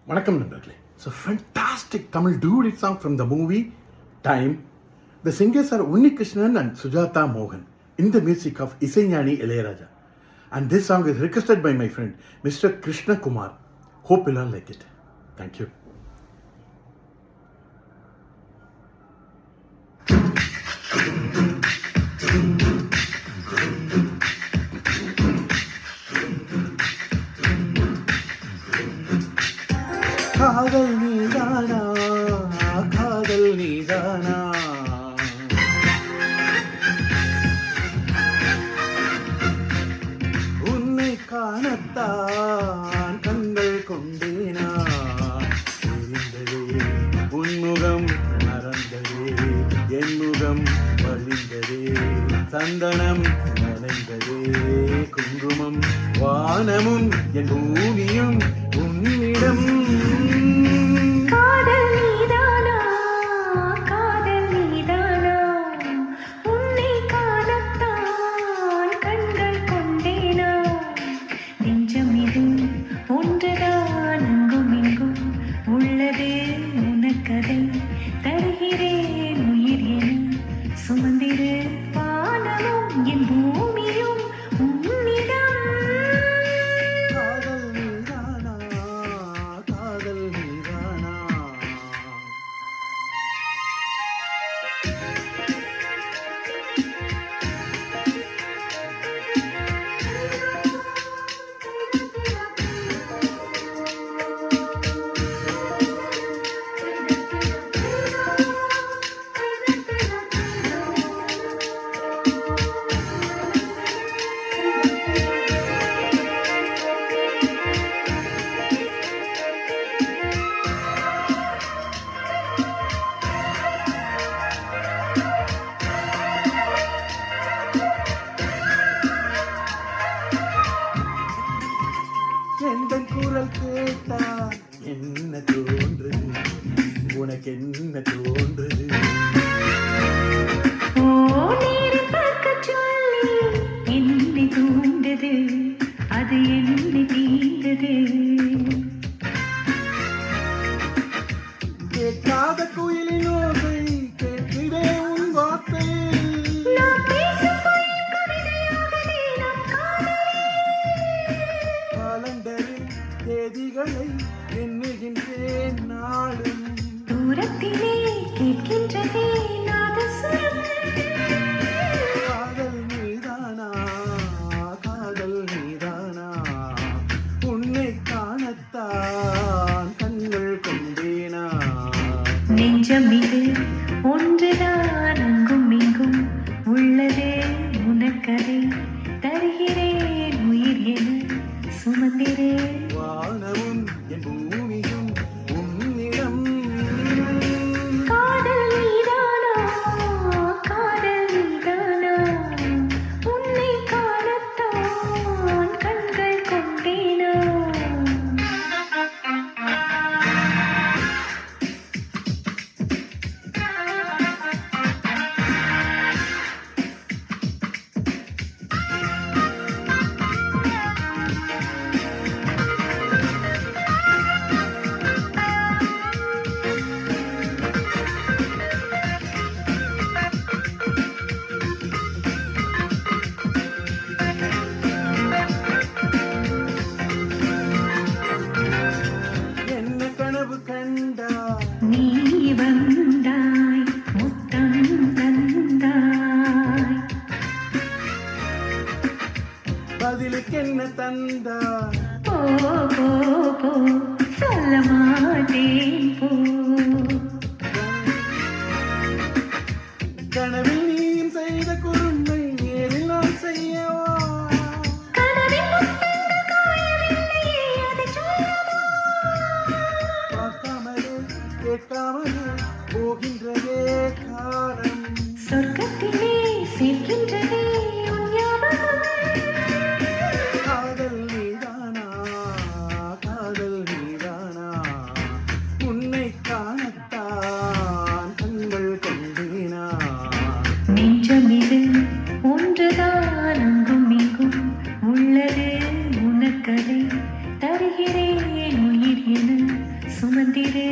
வணக்கம் நண்பர்களே. It's a fantastic Tamil duet song from the movie Time. The singers are Unni Krishnan and Sujata Mohan in the music of Isaignani Ilayaraja. And this song is requested by my friend Mr. Krishna Kumar. Hope you'll all like it. Thank you. காதல் நீதானா, காதல் நீதானா, உன்னை காணத்தான் கண்கள் கொண்டேனா, தெரிந்ததே உன்முகம் மறந்ததே, என் முகம் வழிந்ததே, சந்தனம் நனைந்ததே, குங்குமம் வானமும் என் பூமியும் உன்னிடம். எந்தன் குரல் கேட்டா என்ன தோன்றுது, உனக்கு என்ன தோன்றுது? என்னை தூண்டது, அது என்னை தீண்டது. கேட்காத குயிலின் ஓசை கேட்கிறே உன் வார்த்தை. தேதிகளை எண்ணுகின்றேன் நாளும், தூரத்திலே கேட்கின்றதே நாதஸ்வரம். காதல் நீதானா, காதல் நீதானா, உன்னை காணத்தான் கண்கள் கொண்டேனா. நெஞ்சம் இது ஒன்றுதான், அங்கும் இங்கும் உள்ளதே உனக்கதை தருகிறேன், உயிர் என சுமந்திரேன். வானமும் என் பூமியும் உன்னிடம். காதல் நீதானா, காதல் நீதானா, உன்னை காணத்தான் கண்கள் கொண்டேனா. நீ வந்தாய், முத்தம் தந்தாய், பதிலுக்கு என்ன தந்தாய்? போ போ போ சொல்ல மாட்டேன் போ. கனவில் நீயும் செய்த குறும்பை நேரில் நான் செய்யவா? கேட்காமலே போகின்றதே காலம், சொர்க்கத்திலே சேர்க்கின்றதே உன் ஞாபகம். காதல் நீதானா, காதல் நீதானா, உன்னை காணத்தான் கண்கள் கொண்டேனா. நெஞ்சம் இது ஒன்றுதான், அங்கும் இங்கும் உள்ளது உனக்கதை தருகிறேன், உயிர் என சுமந்திரே